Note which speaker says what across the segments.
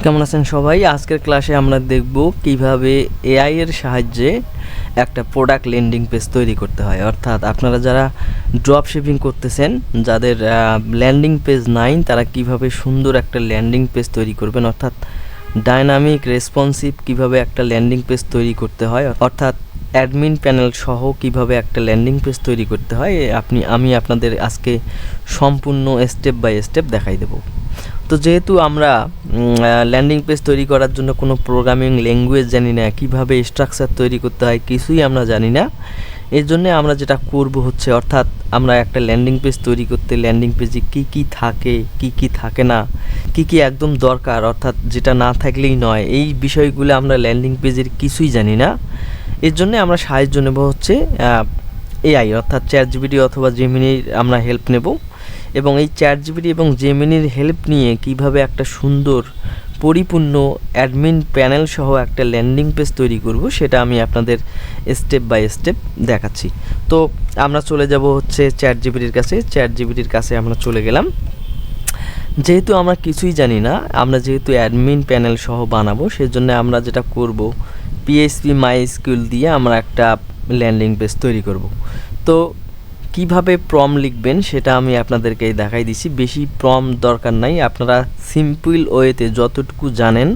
Speaker 1: কেমন আছেন সবাই? আজকের ক্লাসে আমরা দেখব কিভাবে এআই এর সাহায্যে একটা প্রোডাক্ট ল্যান্ডিং পেজ তৈরি করতে হয়। অর্থাৎ আপনারা যারা ড্রপ শিপিং করতেছেন, যাদের ল্যান্ডিং পেজ নাই, তারা কিভাবে সুন্দর একটা ল্যান্ডিং পেজ তৈরি করবেন, অর্থাৎ ডাইনামিক রেসপন্সিভ কিভাবে একটা ল্যান্ডিং পেজ তৈরি করতে হয়, অর্থাৎ অ্যাডমিন প্যানেল সহ কিভাবে একটা ল্যান্ডিং পেজ তৈরি করতে হয় আমি আপনাদের আজকে সম্পূর্ণ স্টেপ বাই স্টেপ দেখাই দেব। তো যেহেতু আমরা ল্যান্ডিং পেজ তৈরি করার জন্য কোনো প্রোগ্রামিং ল্যাঙ্গুয়েজ জানি না, কিভাবে স্ট্রাকচার তৈরি করতে হয় কিছুই আমরা জানি না, এর জন্য আমরা যেটা করব হচ্ছে, অর্থাৎ আমরা একটা ল্যান্ডিং পেজ তৈরি করতে ল্যান্ডিং পেজে কী থাকে, কী থাকে না, কী একদম দরকার, অর্থাৎ যেটা না থাকলেই নয়, এই বিষয়গুলো আমরা ল্যান্ডিং পেজের কিছুই জানি না। এর জন্য আমরা সাহায্য নেব হচ্ছে এআই, অর্থাৎ চ্যাটজিপিটি অথবা জেমিনির আমরা হেল্প নেব। এবং এই চ্যাটজিপিটি এবং জেমিনির হেল্প নিয়ে কিভাবে একটা সুন্দর পরিপূর্ণ অ্যাডমিন প্যানেল সহ একটা ল্যান্ডিং পেজ তৈরি করব, সেটা আমি আপনাদের স্টেপ বাই স্টেপ দেখাচ্ছি। তো আমরা চলে যাব হচ্ছে চ্যাটজিপিটির কাছে আমরা চলে গেলাম। যেহেতু আমরা কিছুই জানি না, আমরা যেহেতু অ্যাডমিন প্যানেল সহ বানাবো, সেজন্য আমরা যেটা করব, PHP MySQL দিয়ে আমরা একটা ল্যান্ডিং পেজ তৈরি করব। তো কিভাবে প্রম্পট লিখবেন সেটা আমি আপনাদেরকে দেখাই দিছি। বেশি প্রম্পট দরকার নাই, আপনারা সিম্পল ওয়েতে যতটুকু জানেন,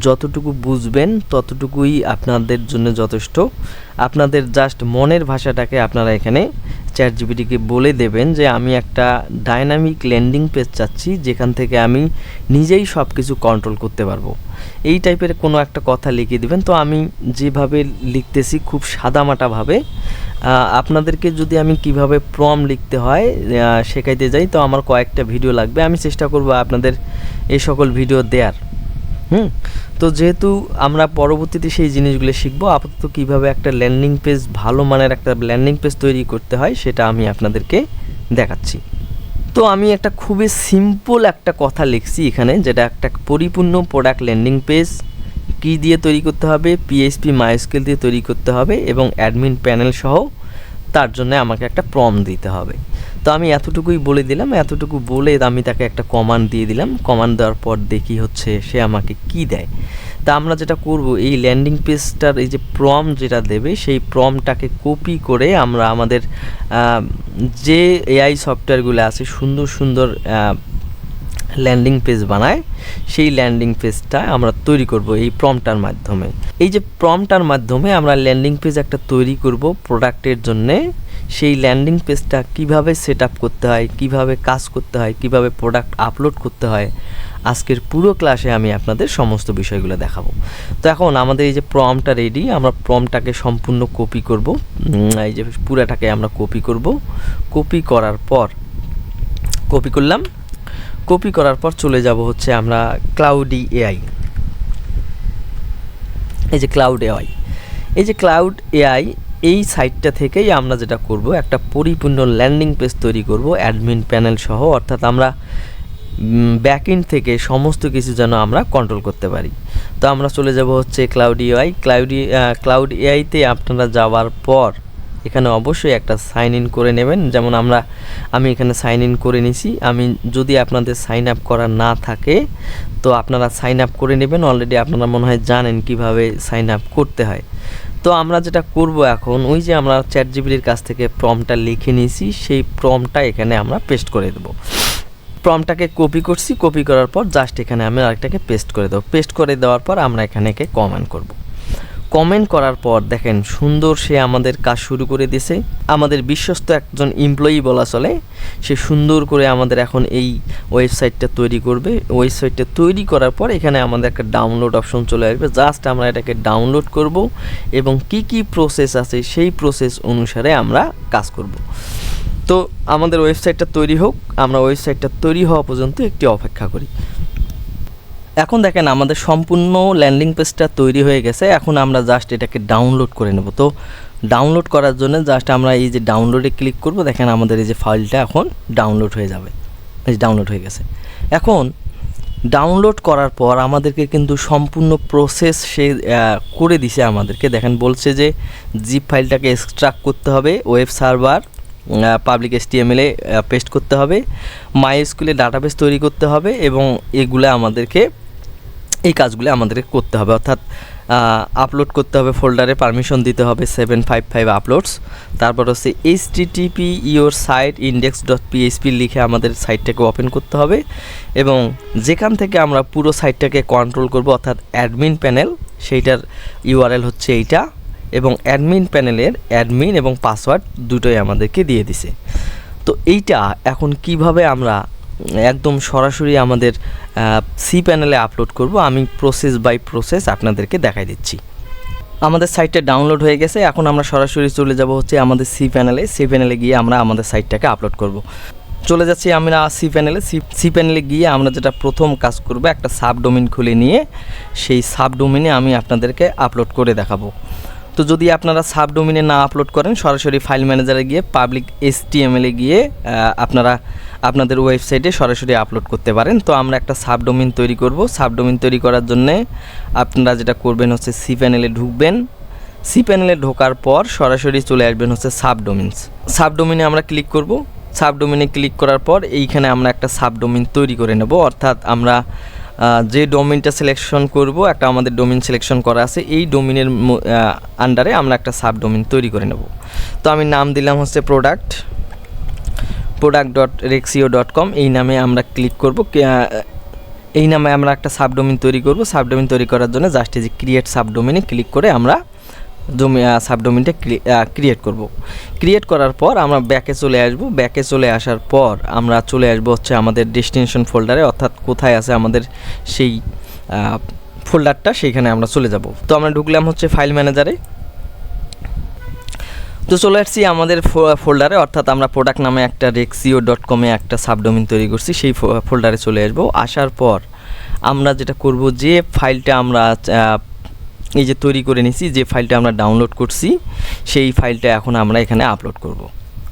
Speaker 1: যতটুকু বুঝবেন, ততটুকুই আপনাদের জন্য যথেষ্ট। আপনাদের জাস্ট মনের ভাষাটাকে আপনারা এখানে চ্যাটজিপিটিকে বলে দেবেন যে আমি একটা ডাইনামিক ল্যান্ডিং পেজ চাচ্ছি, যেখান থেকে আমি নিজেই সব কিছু কন্ট্রোল করতে পারবো, এই টাইপের কোনো একটা কথা লিখে দিবেন। তো আমি যেভাবে লিখতেছি খুব সাদামাটাভাবে, আপনাদেরকে যদি আমি কিভাবে প্রম্পট লিখতে হয় শেখাইতে যাই, তো আমার কয়েকটা ভিডিও লাগবে, আমি চেষ্টা করব আপনাদের এই সকল ভিডিও দেওয়ার। তো যেহেতু আমরা পরবর্তীতে সেই জিনিসগুলো শিখবো, আপাতত কিভাবে একটা ল্যান্ডিং পেজ, ভালো মানের একটা ল্যান্ডিং পেজ তৈরি করতে হয় সেটা আমি আপনাদেরকে দেখাচ্ছি। তো আমি একটা খুবই সিম্পল একটা কথা লিখছি এখানে, যেটা একটা পরিপূর্ণ প্রোডাক্ট ল্যান্ডিং পেজ কি দিয়ে তৈরি করতে হবে, PHP MySQL দিয়ে তৈরি করতে হবে এবং অ্যাডমিন প্যানেল সহ, তার জন্য আমাকে একটা প্রম্পট দিতে হবে। তো আমি এতটুকুই বলে দিলাম, এতটুকু বলে আমি তাকে একটা কমান্ড দিয়ে দিলাম। কমান্ড দেওয়ার পর দেখি হচ্ছে সে আমাকে কি দেয়। তা আমরা যেটা করব, এই ল্যান্ডিং পেজটার এই যে প্রম্পট যেটা দেবে, সেই প্রম্পটটাকে কপি করে আমরা আমাদের যে AI সফটওয়্যারগুলো আছে সুন্দর সুন্দর ল্যান্ডিং পেজ বানায়, সেই ল্যান্ডিং পেজটা আমরা তৈরি করব এই প্রম্পটটার মাধ্যমে। এই যে প্রম্পটটার মাধ্যমে আমরা ল্যান্ডিং পেজ একটা তৈরি করব প্রোডাক্টের জন্যে, সেই ল্যান্ডিং পেজটা কিভাবে সেট আপ করতে হয়, কিভাবে কাজ করতে হয়, কিভাবে প্রোডাক্ট আপলোড করতে হয়, আজকের পুরো ক্লাসে আমি আপনাদের সমস্ত বিষয়গুলো দেখাবো। তো এখন আমাদের এই যে প্রম্পটটা রেডি, আমরা প্রম্পটটাকে সম্পূর্ণ কপি করব, এই যে পুরাটাকে আমরা কপি করব। কপি করার পর চলে যাব হচ্ছে আমরা ক্লাউডি এআই। এই যে ক্লাউড এআই এই সাইটটা থেকেই আমরা যেটা করব, একটা পরিপূর্ণ ল্যান্ডিং পেজ তৈরি করব অ্যাডমিন প্যানেল সহ, অর্থাৎ আমরা ব্যাকএন্ড থেকে সমস্ত কিছু যেন আমরা কন্ট্রোল করতে পারি। তো আমরা চলে যাব হচ্ছে ক্লাউড এআইতে। আপনারা যাওয়ার পর এখানে অবশ্যই একটা সাইন ইন করে নেবেন, যেমন আমি এখানে সাইন ইন করে নিছি। যদি আপনাদের সাইন আপ করা না থাকে, তো আপনারা সাইন আপ করে নেবেন। অলরেডি আপনারা মনে হয় জানেন কিভাবে সাইন আপ করতে হয়। তো আমরা যেটা করব এখন, ওই যে আমরা চ্যাটজিপিটির কাছ থেকে প্রম্পটটা লিখে নিয়েছি, সেই প্রম্পটটা এখানে আমরা পেস্ট করে দেবো। প্রম্পটটাকে কপি করছি, কপি করার পর জাস্ট এখানে আমি আরেকটাকে পেস্ট করে দেবো। পেস্ট করে দেওয়ার পর আমরা এখানে কমেন্ট করব। কমেন্ট করার পর দেখেন সুন্দর সে আমাদের কাজ শুরু করে দিয়েছে। আমাদের বিশ্বস্ত একজন এমপ্লয়ি বলা চলে, সে সুন্দর করে আমাদের এখন এই ওয়েবসাইটটা তৈরি করবে। ওয়েবসাইটটা তৈরি করার পর এখানে আমাদের একটা ডাউনলোড অপশন চলে আসবে। জাস্ট আমরা এটাকে ডাউনলোড করব এবং কি প্রসেস আছে সেই প্রসেস অনুসারে আমরা কাজ করব। তো আমাদের ওয়েবসাইটটা তৈরি হোক, আমরা ওয়েবসাইটটা তৈরি হওয়া পর্যন্ত একটি অপেক্ষা করি। এখন দেখেন আমাদের সম্পূর্ণ ল্যান্ডিং পেজটা তৈরি হয়ে গেছে। এখন আমরা জাস্ট এটাকে ডাউনলোড করে নেব। তো ডাউনলোড করার জন্য জাস্ট আমরা এই যে ডাউনলোডে ক্লিক করব। দেখেন আমাদের এই যে ফাইলটা এখন ডাউনলোড হয়ে যাবে। এই ডাউনলোড হয়ে গেছে। এখন ডাউনলোড করার পর আমাদেরকে কিন্তু সম্পূর্ণ প্রসেস সে করে দিছে আমাদেরকে। দেখেন বলছে যে জিপ ফাইলটাকে এক্সট্রাক্ট করতে হবে, ওয়েব সার্ভার পাবলিক HTML এ পেস্ট করতে হবে, MySQL এ ডাটাবেস তৈরি করতে হবে এবং এগুলো আমাদেরকে এই কাজগুলো আমাদেরকে করতে হবে, অর্থাৎ আপলোড করতে হবে, ফোল্ডারে পারমিশন দিতে হবে 755 আপলোডস, তারপর হচ্ছে http your site index.php লিখে আমাদের সাইটটাকে ওপেন করতে হবে, এবং যেখান থেকে আমরা পুরো সাইটটাকে কন্ট্রোল করব অর্থাৎ অ্যাডমিন প্যানেল, সেইটার ইউআরএল হচ্ছে এইটা, এবং অ্যাডমিন প্যানেলের অ্যাডমিন এবং পাসওয়ার্ড দুটোই আমাদেরকে দিয়ে দিছে। তো এইটা এখন কিভাবে আমরা একদম সরাসরি আমাদের সি প্যানেলে আপলোড করব, আমি প্রসেস বাই প্রসেস আপনাদেরকে দেখাই দিচ্ছি। আমাদের সাইটটা ডাউনলোড হয়ে গেছে, এখন আমরা সরাসরি চলে যাব হচ্ছে আমাদের সি প্যানেলে গিয়ে আমরা আমাদের সাইটটাকে আপলোড করব। চলে যাচ্ছি আমরা সি প্যানেলে গিয়ে আমরা যেটা প্রথম কাজ করব, একটা সাবডোমেইন খুলে নিয়ে সেই সাবডোমেইনে আমি আপনাদেরকে আপলোড করে দেখাবো। তো যদি আপনারা সাবডোমেইনে না আপলোড করেন, সরাসরি ফাইল ম্যানেজারে গিয়ে পাবলিক HTML গিয়ে আপনারা আপনাদের ওয়েবসাইটে সরাসরি আপলোড করতে পারেন। তো আমরা একটা সাবডোমেইন তৈরি করব। সাবডোমেইন তৈরি করার জন্য আপনারা যেটা করবেন হচ্ছে সি প্যানেলে ঢুকবেন। সি প্যানেলে ঢোকার পর সরাসরি চলে আসবেন হচ্ছে সাবডোমেইনে আমরা ক্লিক করব। সাবডোমেইনে ক্লিক করার পর এইখানে আমরা একটা সাবডোমেইন তৈরি করে নেব, অর্থাৎ আমরা যে ডোমেইনটা সিলেকশন করব, একটা আমাদের ডোমেইন সিলেকশন করা আছে, এই ডোমেইনের আন্ডারে আমরা একটা সাবডোমেইন তৈরি করে নেব। তো আমি নাম দিলাম হচ্ছে product.rexio.com, এই নামে আমরা ক্লিক করব। এই নামে আমরা একটা সাবডোমেইন তৈরি করব। সাবডোমেইন তৈরি করার জন্য জাস্ট এই যে ক্রিয়েট সাবডোমেইনে ক্লিক করে আমরা সাবডোমেইনটা ক্রিয়েট করব। ক্রিয়েট করার পর আমরা ব্যাকে চলে আসব। ব্যাকে চলে আসার পর আমরা চলে আসব হচ্ছে আমাদের ডেস্টিনেশন ফোল্ডারে, অর্থাৎ কোথায় আছে আমাদের সেই ফোল্ডারটা, সেইখানে আমরা চলে যাব। তো আমরা ঢুকলাম হচ্ছে ফাইল ম্যানেজারে। তো চলে আসছি আমাদের ফোল্ডারে, অর্থাৎ আমরা প্রোডাক্ট নামে একটা rexio.com একটা সাবডোমেইন তৈরি করছি, সেই ফোল্ডারে চলে আসব। আসার পর আমরা যেটা করব, যে ফাইলটা আমরা এই যে তৈরি করে নিছি, যে ফাইলটা আমরা ডাউনলোড করছি, সেই ফাইলটা এখন আমরা এখানে আপলোড করব।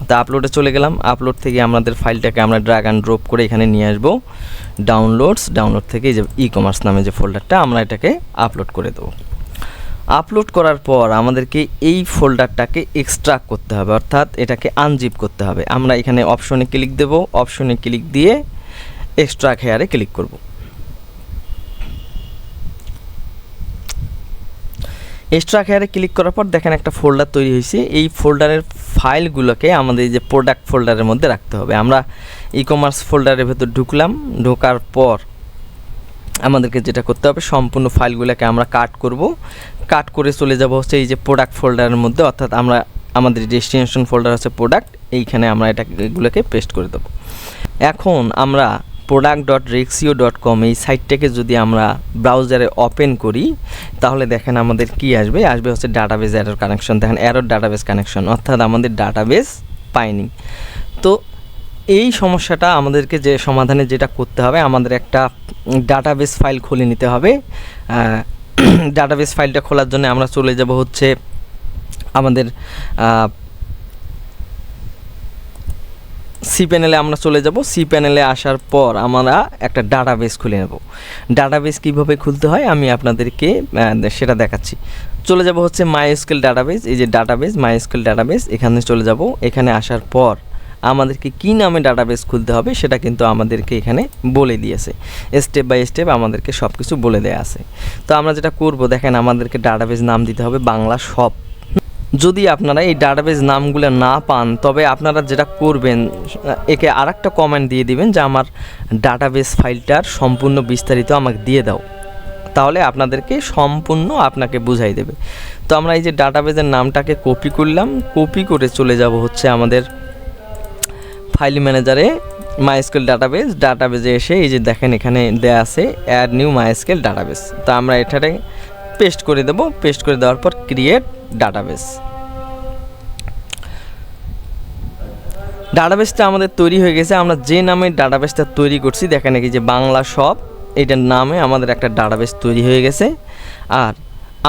Speaker 1: তা আপলোডে চলে গেলাম। আপলোড থেকে আমাদের ফাইলটাকে আমরা ড্র্যাগ অ্যান্ড ড্রপ করে এখানে নিয়ে আসব ডাউনলোড থেকে এই যে ই-কমার্স নামে যে ফোল্ডারটা, আমরা এটাকে আপলোড করে দেবো। আপলোড করার পর আমাদেরকে এই ফোল্ডারটাকে এক্সট্রাক্ট করতে হবে, অর্থাৎ এটাকে আনজিপ করতে হবে। আমরা এখানে অপশনে ক্লিক দেব, অপশনে ক্লিক দিয়ে এক্সট্রাক্ট হেয়ারে ক্লিক করব। এক্সট্রাক্ট হেয়ারে ক্লিক করার পর দেখেন একটা ফোল্ডার তৈরি হয়েছে। এই ফোল্ডারের ফাইলগুলোকে আমাদের যে প্রোডাক্ট ফোল্ডারের মধ্যে রাখতে হবে। আমরা ই-কমার্স ফোল্ডারের ভেতর ঢুকলাম। ঢোকার পর আমাদেরকে যেটা করতে হবে, সম্পূর্ণ ফাইলগুলোকে আমরা কাট করব। কাট করে চলে যাব হচ্ছে এই যে প্রোডাক্ট ফোল্ডারের মধ্যে, অর্থাৎ আমরা আমাদের ডেস্টিনেশন ফোল্ডার হচ্ছে প্রোডাক্ট, এইখানে আমরা এগুলোকে পেস্ট করে দেব। এখন আমরা product.rexio.com এই সাইটটাকে যদি আমরা ব্রাউজারে ওপেন করি, তাহলে দেখেন আমাদের কি আসবে হচ্ছে ডাটাবেস এরর কানেকশন। দেখেন এরর ডাটাবেস কানেকশন, অর্থাৎ আমাদের ডাটাবেস পাইনি। তো এই সমস্যাটা আমাদেরকে যে সমাধানে যেটা করতে হবে, আমাদের একটা ডাটাবেস ফাইল খুলে নিতে হবে। ডাটাবেস ফাইলটা খোলার জন্য আমরা চলে যাব হচ্ছে আমাদের সি প্যানেলে আমরা চলে যাব। সি প্যানেলে আসার পর আমরা একটা ডাটাবেস খুলে নেব। ডাটাবেস কীভাবে খুলতে হয় আমি আপনাদেরকে সেটা দেখাচ্ছি। চলে যাব হচ্ছে মাইএসকিউএল ডাটাবেস, এই যে ডাটাবেস মাইএসকিউএল ডাটাবেস, এখানে চলে যাব। এখানে আসার পর আমাদেরকে কি নামে ডাটাবেস খুলতে হবে সেটা কিন্তু আমাদেরকে এখানে বলে দিয়েছে, স্টেপ বাই স্টেপ আমাদেরকে সব কিছু বলে দেয়া আছে। তো আমরা যেটা করব, দেখেন আমাদেরকে ডাটাবেস নাম দিতে হবে বাংলা সব। যদি আপনারা এই ডাটাবেস নামগুলো না পান, তবে আপনারা যেটা করবেন, একে আরেকটা কমেন্ট দিয়ে দিবেন যে আমার ডাটাবেস ফাইলটার সম্পূর্ণ বিস্তারিত আমাকে দিয়ে দাও, তাহলে আপনাদেরকে সম্পূর্ণ আপনাকে বুঝাই দেবে। তো আমরা এই যে ডাটাবেসের নামটাকে কপি করলাম, কপি করে চলে যাব হচ্ছে আমাদের ফাইল ম্যানেজারে মাইএসকিউএল ডাটাবেসে এসে এই যে দেখেন এখানে দেয়া আছে অ্যাড নিউ মাইএসকিউএল ডাটাবেস। তো আমরা এটাকে পেস্ট করে দেব। পেস্ট করে দেওয়ার পর ক্রিয়েট ডাটাবেসটা আমাদের তৈরি হয়ে গেছে। আমরা যে নামে ডাটাবেসটা তৈরি করছি, দেখেন কি যে বাংলা সব, এইটার নামে আমাদের একটা ডাটাবেস তৈরি হয়ে গেছে। আর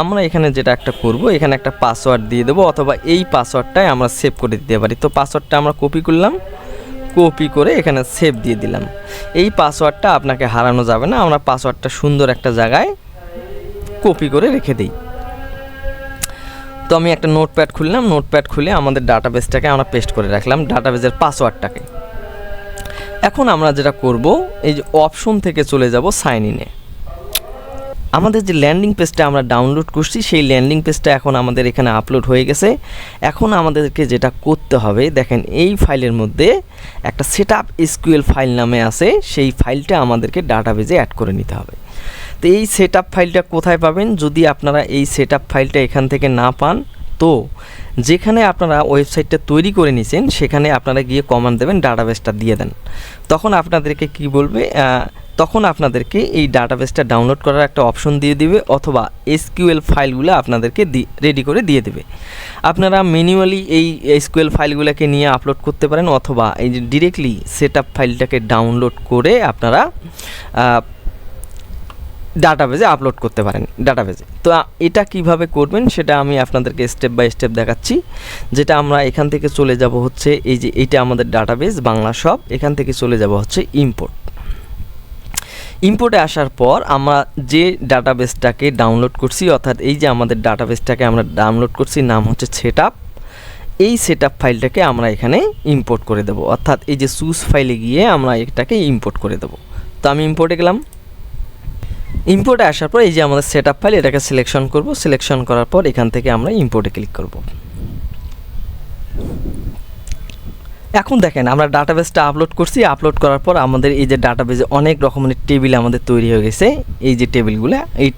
Speaker 1: আমরা এখানে যেটা একটা করব, এখানে একটা পাসওয়ার্ড দিয়ে দেবো, অথবা এই পাসওয়ার্ডটাই আমরা সেভ করে দিতে পারি। তো পাসওয়ার্ডটা আমরা কপি করলাম, কপি করে এখানে সেভ দিয়ে দিলাম। এই পাসওয়ার্ডটা আপনাকে হারানো যাবে না, আমরা পাসওয়ার্ডটা সুন্দর একটা জায়গায় কপি করে রেখে দিই। তো আমি একটা নোটপ্যাড খুললাম, নোটপ্যাড খুলে আমাদের ডাটাবেসটাকে আমরা পেস্ট করে রাখলাম, ডাটাবেসের পাসওয়ার্ডটাকে। এখন আমরা যেটা করব, এই যে অপশন থেকে চলে যাব সাইন ইনে। আমাদের যে ল্যান্ডিং পেজটা আমরা ডাউনলোড করছি সেই ল্যান্ডিং পেজটা এখন আমাদের এখানে আপলোড হয়ে গেছে। এখন আমাদেরকে যেটা করতে হবে, দেখেন এই ফাইলের মধ্যে একটা সেটআপ এসকিউএল ফাইল নামে আছে, সেই ফাইলটা আমাদেরকে ডাটাবেজে অ্যাড করে নিতে হবে। তো এই সেটআপ ফাইলটা কোথায় পাবেন? যদি আপনারা এই সেটআপ ফাইলটা এখান থেকে না পান, তো যেখানে আপনারা ওয়েবসাইটটা তৈরি করে নিয়েছেন সেখানে আপনারা গিয়ে কমান্ড দেবেন, ডাটাবেসটা দিয়ে দেন। তখন আপনাদেরকে কি বলবে, তখন আপনাদেরকে এই ডাটাবেসটা ডাউনলোড করার একটা অপশন দিয়ে দিবে, অথবা এসকিউএল ফাইলগুলো আপনাদেরকে রেডি করে দিয়ে দেবে। আপনারা ম্যানুয়ালি এই এসকিউএল ফাইলগুলোকে নিয়ে আপলোড করতে পারেন, অথবা এই যে ডিরেক্টলি সেটআপ ফাইলটাকে ডাউনলোড করে আপনারা ডাটাবেজে আপলোড করতে পারেন ডাটাবেজে। তো এটা কিভাবে করবেন সেটা আমি আপনাদেরকে স্টেপ বাই স্টেপ দেখাচ্ছি। যেটা আমরা এখান থেকে চলে যাব হচ্ছে এই যে এইটা আমাদের ডাটাবেস বাংলা শপ, এখান থেকে চলে যাব হচ্ছে ইম্পোর্টে আসার পর আমরা যে ডাটাবেসটাকে ডাউনলোড করছি, অর্থাৎ এই যে আমাদের ডাটাবেসটাকে আমরা ডাউনলোড করছি নাম হচ্ছে সেটআপ, এই সেটআপ ফাইলটাকে আমরা এখানে ইম্পোর্ট করে দেব, অর্থাৎ এই যে সুস ফাইলে গিয়ে আমরা এটাকে ইম্পোর্ট করে দেব। তো আমি ইম্পোর্টে গেলাম। ইম্পোর্টে আসার পর এই যে আমাদের সেটআপ ফাইল, এটাকে সিলেকশন করব। সিলেকশন করার পর এখান থেকে আমরা ইম্পোর্টে ক্লিক করব। এখন দেখেন আমরা ডাটাবেসটা আপলোড করছি, আপলোড করার পর আমাদের এই যে ডাটাবেসে অনেক রকমের টেবিল আমাদের তৈরি হয়ে গেছে। এই যে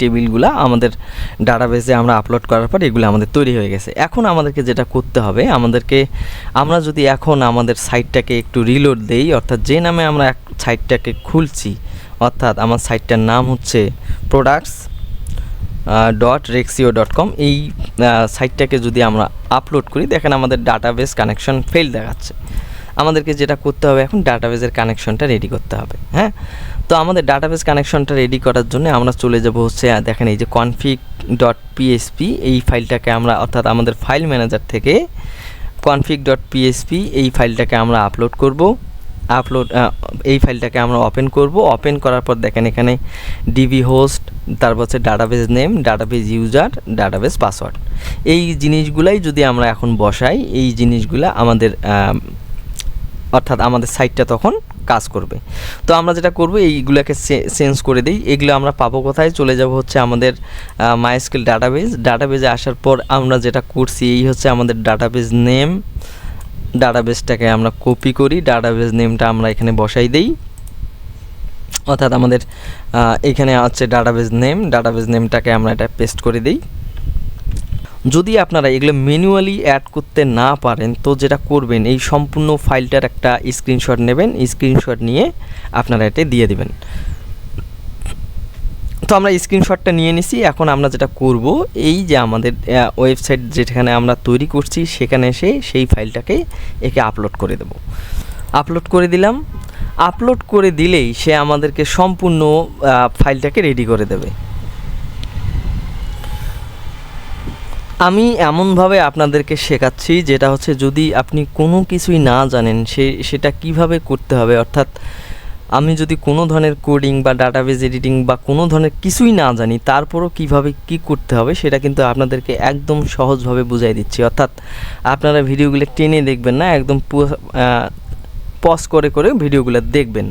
Speaker 1: টেবিলগুলো আমাদের ডাটাবেসে আমরা আপলোড করার পর এগুলো আমাদের তৈরি হয়ে গেছে। এখন আমাদেরকে যেটা করতে হবে, আমরা যদি এখন আমাদের সাইটটাকে একটু রিলোড দেই, অর্থাৎ যে নামে আমরা সাইটটাকে খুলছি, অর্থাৎ আমার সাইটটার নাম হচ্ছে products.rexio.com, এই সাইটটাকে যদি আমরা আপলোড করি, দেখেন আমাদের ডাটাবেস কানেকশন ফেল দেখাচ্ছে। আমাদেরকে যেটা করতে হবে, এখন ডাটাবেসের কানেকশনটা রেডি করতে হবে। হ্যাঁ, তো আমাদের ডাটাবেস কানেকশনটা রেডি করার জন্য আমরা চলে যাব হচ্ছে, দেখেন এই যে config.php, এই ফাইলটাকে আমরা, অর্থাৎ আমাদের ফাইল ম্যানেজার থেকে config.php এই ফাইলটাকে আমরা আপলোড করব। এই ফাইলটাকে আমরা ওপেন করব। ওপেন করার পর দেখেন এখানে ডিবি হোস্ট, তারপর হচ্ছে database name, database user, database password, এই জিনিসগুলাই যদি আমরা এখন বসাই, এই জিনিসগুলা আমাদের অর্থাৎ আমাদের সাইটটা তখন কাজ করবে। তো আমরা যেটা করব, এইগুলোকে চেঞ্জ করে দিই। এগুলো আমরা পাবো কোথায়? চলে যাব হচ্ছে আমাদের মাইস্কেল ডাটাবেসে আসার পর আমরা যেটা করছি, এই হচ্ছে আমাদের ডাটাবেস নেম, ডাটাবেসটাকে আমরা কপি করি, ডাটাবেস নেমটা আমরা এখানে বসাই দেই, অর্থাৎ আমাদের এখানে হচ্ছে ডাটাবেস নেমটাকে আমরা এটা পেস্ট করে দিই। যদি আপনারা এগুলো ম্যানুয়ালি অ্যাড করতে না পারেন, তো যেটা করবেন, এই সম্পূর্ণ ফাইলটার একটা স্ক্রিনশট নেবেন, স্ক্রিনশট নিয়ে আপনারা এটা দিয়ে দিবেন। তো আমরা স্ক্রিনশটটা নিয়ে নিছি। এখন আমরা যেটা করব, এই যে আমাদের ওয়েবসাইট যেখানে আমরা তৈরি করছি সেখানে এসে সেই ফাইলটাকে একে আপলোড করে দেব। আপলোড করে দিলাম। আপলোড করে দিলেই সে আমাদেরকে সম্পূর্ণ ফাইলটাকে রেডি করে দেবে। আমি এমনভাবে আপনাদেরকে শেখাচ্ছি যেটা হচ্ছে, যদি আপনি কোনো কিছুই না জানেন সেটা কিভাবে করতে হবে, অর্থাৎ আমি যদি কোনো ধরনের কোডিং বা ডাটাবেস এডিটিং বা কোনো ধরনের কিছুই না জানি, তারপরও কিভাবে কি করতে হবে সেটা কিন্তু আপনাদেরকে একদম সহজভাবে বুঝাই দিচ্ছি। অর্থাৎ আপনারা ভিডিওগুলো টেনে দেখবেন না, একদম পজ করে করে ভিডিওগুলো দেখবেন।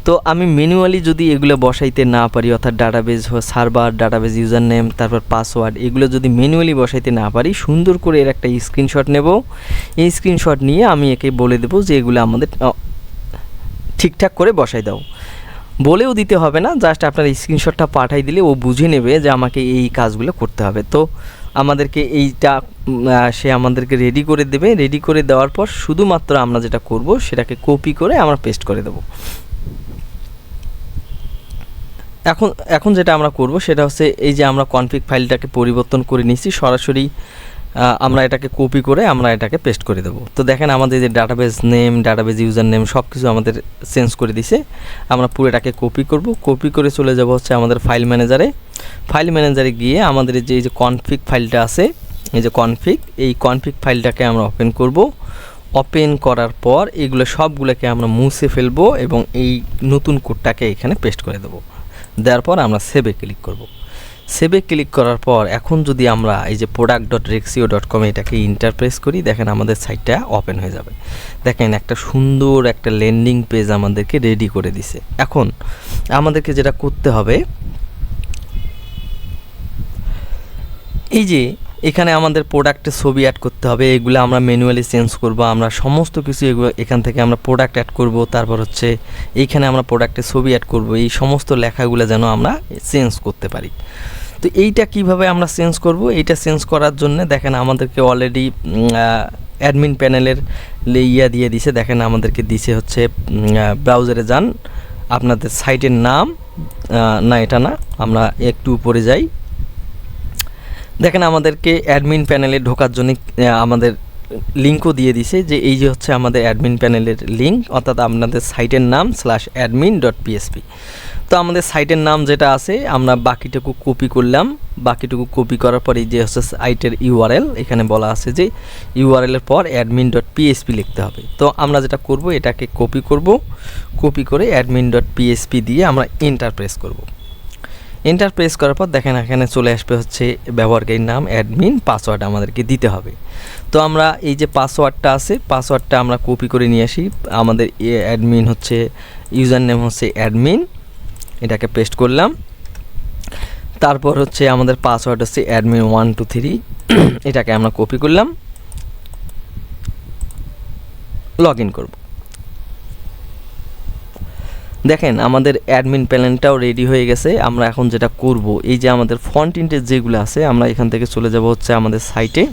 Speaker 1: তো আমি ম্যানুয়ালি যদি এগুলো বসাইতে না পারি, অর্থাৎ database server, database user name, তারপর পাসওয়ার্ড, এগুলো যদি ম্যানুয়ালি বসাইতে না পারি, সুন্দর করে এর একটা স্ক্রিনশট নেব। এই স্ক্রিনশট নিয়ে আমি একে বলে দেবো যে এগুলো আমাদের ঠিকঠাক করে বসাই দাও। বলেও দিতে হবে না, জাস্ট আপনার স্ক্রিনশটটা পাঠাই দিলে ও বুঝে নেবে যে আমাকে এই কাজগুলো করতে হবে। তো আমাদেরকে এইটা সে আমাদেরকে রেডি করে দেবে। রেডি করে দেওয়ার পর শুধুমাত্র আমরা যেটা করব, সেটাকে কপি করে আমরা পেস্ট করে দেব। এখন যেটা আমরা করব সেটা হচ্ছে, এই যে আমরা কনফিগ ফাইলটাকে পরিবর্তন করে নিচ্ছি, সরাসরি আমরা এটাকে কপি করে আমরা এটাকে পেস্ট করে দেবো। তো দেখেন আমাদের যে database name, database user name সব কিছু আমাদের চেঞ্জ করে দিছে। আমরা পুরোটাকে কপি করব। কপি করে চলে যাব হচ্ছে আমাদের ফাইল ম্যানেজারে গিয়ে আমাদের যে কনফিগ ফাইলটা আছে, এই যে এই কনফিগ ফাইলটাকে আমরা ওপেন করব। ওপেন করার পর এগুলো সবগুলোকে আমরা মুছে ফেলবো এবং এই নতুন কোডটাকে এখানে পেস্ট করে দেবো। দেওয়ার পর আমরা সেভে ক্লিক করব। সেভে ক্লিক করার পর এখন যদি আমরা এই যে product.rexio.com এটাকে ইন্টারপ্রেস করি, দেখেন আমাদের সাইটটা ওপেন হয়ে যাবে। দেখেন একটা সুন্দর একটা ল্যান্ডিং পেজ আমাদেরকে রেডি করে দিছে। এখন আমাদেরকে যেটা করতে হবে, এই যে এখানে আমাদের প্রোডাক্টের ছবি অ্যাড করতে হবে, এগুলো আমরা ম্যানুয়ালি চেঞ্জ করব। আমরা সমস্ত কিছু এগুলো এখান থেকে আমরা প্রোডাক্ট অ্যাড করব, তারপর হচ্ছে এইখানে আমরা প্রোডাক্টের ছবি অ্যাড করব। এই সমস্ত লেখাগুলো যেন আমরা চেঞ্জ করতে পারি। তো এইটা কিভাবে আমরা চেঞ্জ করব? এইটা চেঞ্জ করার জন্য দেখেন আমাদেরকে অলরেডি অ্যাডমিন প্যানেলের ইয়া দিয়ে দিছে। দেখেন আমাদেরকে দিছে হচ্ছে ব্রাউজারে যান, আপনাদের সাইটের নাম, না এটা না, আমরা একটু উপরে যাই। দেখেন আমাদেরকে অ্যাডমিন প্যানেলে ঢোকার জন্য আমাদের লিঙ্কও দিয়ে দিছে, যে এই যে হচ্ছে আমাদের অ্যাডমিন প্যানেলের লিঙ্ক, অর্থাৎ আপনাদের সাইটের নাম /admin.php। তো আমাদের সাইটের নাম যেটা আছে আমরা বাকিটুকু কপি করলাম। বাকিটুকু কপি করার পর এই যে হচ্ছে সাইটের ইউআরএল, এখানে বলা আছে যে ইউআরএলের পর admin.php লিখতে হবে। তো আমরা যেটা করব, এটাকে কপি করব, কপি করে admin.php দিয়ে আমরা এন্টার প্রেস করব। এন্টার প্রেস করার পর দেখেন এখানে চলে আসবে হচ্ছে ব্যবহারকারীর নাম, অ্যাডমিন, পাসওয়ার্ড আমাদেরকে দিতে হবে। তো আমরা এই যে পাসওয়ার্ডটা আছে, পাসওয়ার্ডটা আমরা কপি করে নিয়ে আসি। আমাদের অ্যাডমিন হচ্ছে, ইউজার নেম হচ্ছে অ্যাডমিন, এটাকে পেস্ট করলাম। তারপর হচ্ছে আমাদের পাসওয়ার্ড হচ্ছে admin123, এটাকে আমরা কপি করলাম, লগ ইন করব। দেখেন আমাদের অ্যাডমিন প্যানেলটাও রেডি হয়ে গেছে। আমরা এখন যেটা করব, এই যে আমাদের ফন্ট ইন্টের যেগুলো আছে, আমরা এখান থেকে চলে যাব হচ্ছে আমাদের সাইটে।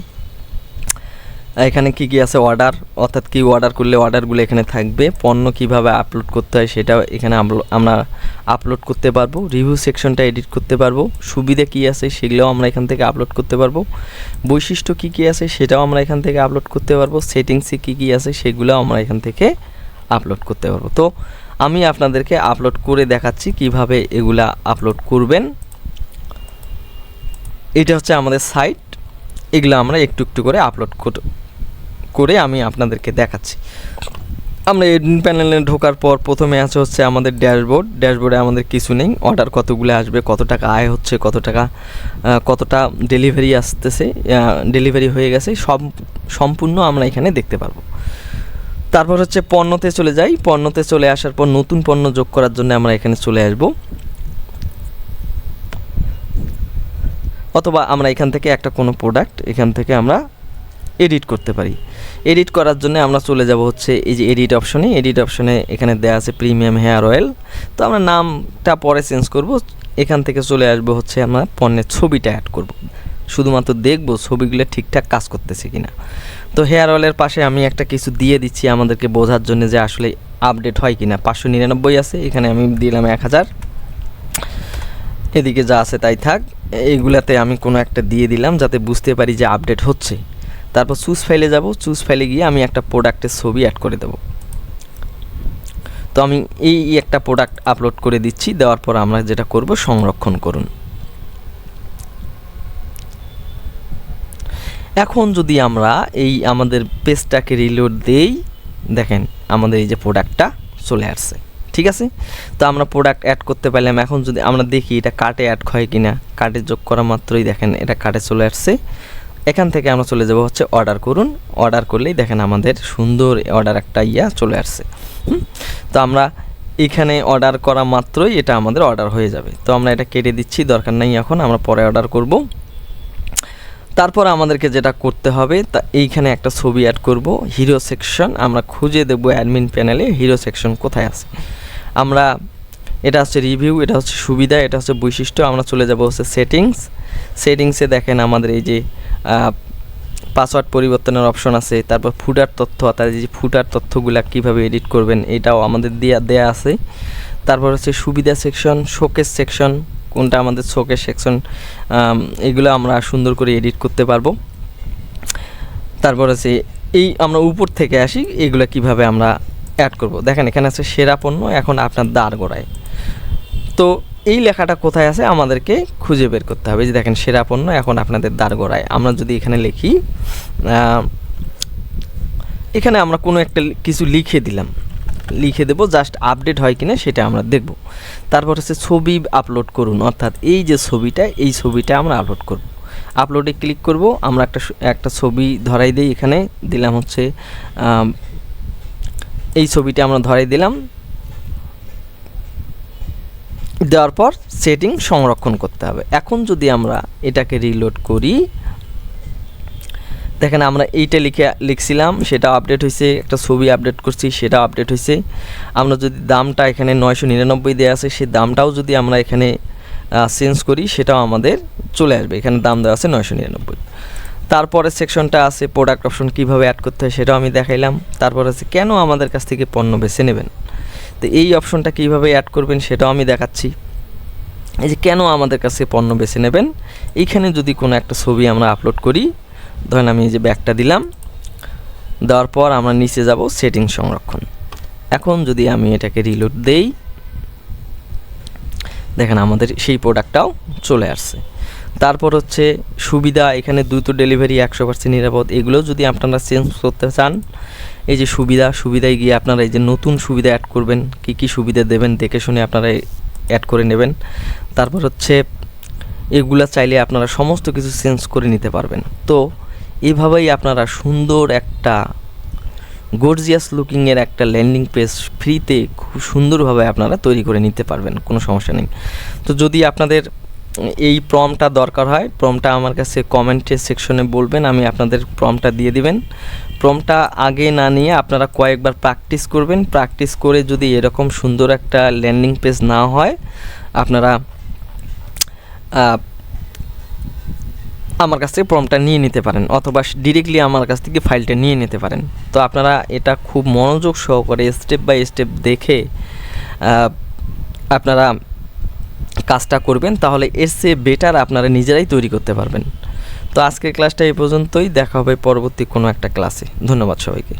Speaker 1: এখানে কি কি আছে, অর্ডার, অর্থাৎ কি অর্ডার করলে অর্ডারগুলো এখানে থাকবে। পণ্য কিভাবে আপলোড করতে হয় সেটাও এখানে আমরা আপলোড করতে পারবো। রিভিউ সেকশনটা এডিট করতে পারবো। সুবিধা কি আছে সেগুলোও আমরা এখান থেকে আপলোড করতে পারবো। বৈশিষ্ট্য কি কি আছে সেটাও আমরা এখান থেকে আপলোড করতে পারবো। সেটিংসে কি কি আছে সেগুলোও আমরা এখান থেকে আপলোড করতে পারবো। তো আমি আপনাদেরকে আপলোড করে দেখাচ্ছি কিভাবে এগুলা আপলোড করবেন। এটা হচ্ছে আমাদের সাইট, এগুলো আমরা একটু একটু করে আপলোড করে আমি আপনাদেরকে দেখাচ্ছি। আমরা অ্যাডমিন প্যানেলে ঢোকার পর প্রথমে আছে হচ্ছে আমাদের ড্যাশবোর্ড। ড্যাশবোর্ডে আমাদের কিছু নেই, অর্ডার কতগুলো আসবে, কত টাকা আয় হচ্ছে, কতটা ডেলিভারি আসতেছে, ডেলিভারি হয়ে গেছে, সম্পূর্ণ আমরা এখানে দেখতে পারবো। তারপর হচ্ছে পণ্যতে চলে যাই। পণ্যতে চলে আসার পর নতুন পণ্য যোগ করার জন্য আমরা এখানে চলে আসব, অথবা আমরা এখান থেকে একটা কোনো প্রোডাক্ট এখান থেকে আমরা এডিট করতে পারি। এডিট করার জন্য আমরা চলে যাব হচ্ছে এই যে এডিট অপশনে। এডিট অপশনে এখানে দেওয়া আছে প্রিমিয়াম হেয়ার অয়েল। তো আমরা নামটা পরে চেঞ্জ করব। এখান থেকে চলে আসবো হচ্ছে আমরা পণ্যের ছবিটা অ্যাড করব, শুধুমাত্র দেখব ছবিগুলো ঠিকঠাক কাজ করতেছে কিনা। তো হেয়ার অয়েলের পাশে আমি একটা কিছু দিয়ে দিচ্ছি আমাদেরকে বোঝার জন্য যে আসলে আপডেট হয় কিনা। 599 আছে, এখানে আমি দিলাম 1000। এদিকে যা আছে তাই থাক, এইগুলাতে আমি কোনো একটা দিয়ে দিলাম যাতে বুঝতে পারি যে আপডেট হচ্ছে। তারপর চুজ ফাইলে যাব। চুজ ফাইলে গিয়ে আমি একটা প্রোডাক্টের ছবি অ্যাড করে দেব। তো আমি এই একটা প্রোডাক্ট আপলোড করে দিচ্ছি। দেওয়ার পর আমরা যেটা করব, সংরক্ষণ করুন। এখন যদি আমরা এই আমাদের পেজটাকে রিলোড দেই, দেখেন আমাদের এই যে প্রোডাক্টটা চলে আসছে। ঠিক আছে, তো আমরা প্রোডাক্ট অ্যাড করতে পারলাম। এখন যদি আমরা দেখি এটা কার্টে অ্যাড হয় কিনা, কার্টে যোগ করা মাত্রই দেখেন এটা কার্টে চলে আসছে। এখান থেকে আমরা চলে যাব হচ্ছে অর্ডার করুন। অর্ডার করলেই দেখেন আমাদের সুন্দর অর্ডার একটা চলে আসছে। তো আমরা এখানে অর্ডার করা মাত্রই এটা আমাদের অর্ডার হয়ে যাবে। তো আমরা এটা কেটে দিচ্ছি, দরকার নাই, এখন আমরা পরে অর্ডার করব। তারপর আমাদেরকে যেটা করতে হবে, তা এইখানে একটা ছবি অ্যাড করব। হিরো সেকশন আমরা খুঁজে দেব অ্যাডমিন প্যানেলে হিরো সেকশন কোথায় আছে। আমরা এটা হচ্ছে রিভিউ, এটা হচ্ছে সুবিধা, এটা হচ্ছে বৈশিষ্ট্য। আমরা চলে যাব হচ্ছে সেটিংসে দেখেন আমাদের এই যে পাসওয়ার্ড পরিবর্তনের অপশন আছে। তারপর ফুটার তথ্য, অর্থাৎ এই যে ফুটার তথ্যগুলো কীভাবে এডিট করবেন এটাও আমাদের দেয়া আছে। তারপর হচ্ছে সুবিধা সেকশন, শোকেস সেকশন, কোনটা আমাদের শোকেস সেকশন, এগুলো আমরা সুন্দর করে এডিট করতে পারবো। তারপর হচ্ছে এই আমরা উপর থেকে আসি, এগুলো কিভাবে আমরা অ্যাড করব। দেখেন এখানে আছে সেরা পণ্য এখন আপনার দ্বার গোড়ায়। তো এই লেখাটা কোথায় আছে আমাদেরকে খুঁজে বের করতে হবে। যে দেখেন সেরা পণ্য এখন আপনাদের দ্বার গোড়ায়। আমরা যদি এখানে লিখি, এখানে আমরা কোনো একটা কিছু লিখে দেব, জাস্ট আপডেট হয় কিনা সেটা আমরা দেখব। তারপর হচ্ছে ছবি আপলোড করুন, অর্থাৎ এই যে এই ছবিটা আমরা আপলোড করব। আপলোডে ক্লিক করব, আমরা একটা ছবি ধরাই দিই। এখানে দিলাম হচ্ছে এই ছবিটা আমরা ধরাই দিলাম। দেওয়ার পর সেটিং সংরক্ষণ করতে হবে। এখন যদি আমরা এটাকে রিলোড করি, দেখেন আমরা এইটা লিখছিলাম, সেটা আপডেট হয়েছে, একটা ছবি আপডেট করছি সেটাও আপডেট হয়েছে। আমরা যদি দামটা এখানে 999 দেওয়া আছে, সেই দামটাও যদি আমরা এখানে চেঞ্জ করি সেটাও আমাদের চলে আসবে, এখানে দাম দেওয়া আছে 999। তারপরে সেকশনটা আছে প্রোডাক্ট অপশন, কীভাবে অ্যাড করতে হয় সেটাও আমি দেখাইলাম। তারপর আছে কেন আমাদের কাছ থেকে পণ্য বেছে নেবেন, তো এই অপশনটা কীভাবে অ্যাড করবেন সেটাও আমি দেখাচ্ছি। এই যে কেন আমাদের কাছে পণ্য বেছে নেবেন, এইখানে যদি কোনো একটা ছবি আমরা আপলোড করি, ধরেন আমি এই যে ব্যাকটা দিলাম, দেওয়ার পর আমরা নিচে যাব সেটিং সংরক্ষণ। এখন যদি আমি এটাকে রিলোড দেই, দেখেন আমাদের সেই প্রোডাক্টটাও চলে আসছে। তারপর হচ্ছে সুবিধা, এখানে দ্রুত ডেলিভারি, 100% নিরাপদ, এগুলো যদি আপনারা চেঞ্জ করতে চান, এই যে সুবিধায় গিয়ে আপনারা এই যে নতুন সুবিধা অ্যাড করবেন, কি কি সুবিধা দেবেন দেখে শুনে আপনারা অ্যাড করে নেবেন। তারপর হচ্ছে এগুলা চাইলে আপনারা সমস্ত কিছু চেঞ্জ করে নিতে পারবেন। তো এইভাবেই আপনারা সুন্দর একটা গর্জিয়াস লুকিংয়ের একটা ল্যান্ডিং পেজ ফ্রিতে খুব সুন্দরভাবে আপনারা তৈরি করে নিতে পারবেন, কোনো সমস্যা নেই। তো যদি আপনাদের এই প্রম্পটটা দরকার হয়, প্রম্পটটা আমার কাছে কমেন্টের সেকশনে বলবেন, আমি আপনাদের প্রম্পটটা দিয়ে দিবেন। প্রম্পটটা আগে না নিয়ে আপনারা কয়েকবার প্র্যাকটিস করবেন, প্র্যাকটিস করে যদি এরকম সুন্দর একটা ল্যান্ডিং পেজ না হয়, আপনারা আমার কাছ থেকে প্রম্পটটা নিয়ে নিতে পারেন, অথবা ডিরেক্টলি আমার কাছ থেকে ফাইলটা নিয়ে নিতে পারেন। তো আপনারা এটা খুব মনোযোগ সহকারে স্টেপ বাই স্টেপ দেখে আপনারা কাজটা করবেন, তাহলে এর চেয়ে বেটার আপনারা নিজেরাই তৈরি করতে পারবেন। তো আজকের ক্লাসটা এই পর্যন্তই, দেখা হবে পরবর্তী কোনো একটা ক্লাসে। ধন্যবাদ সবাইকে।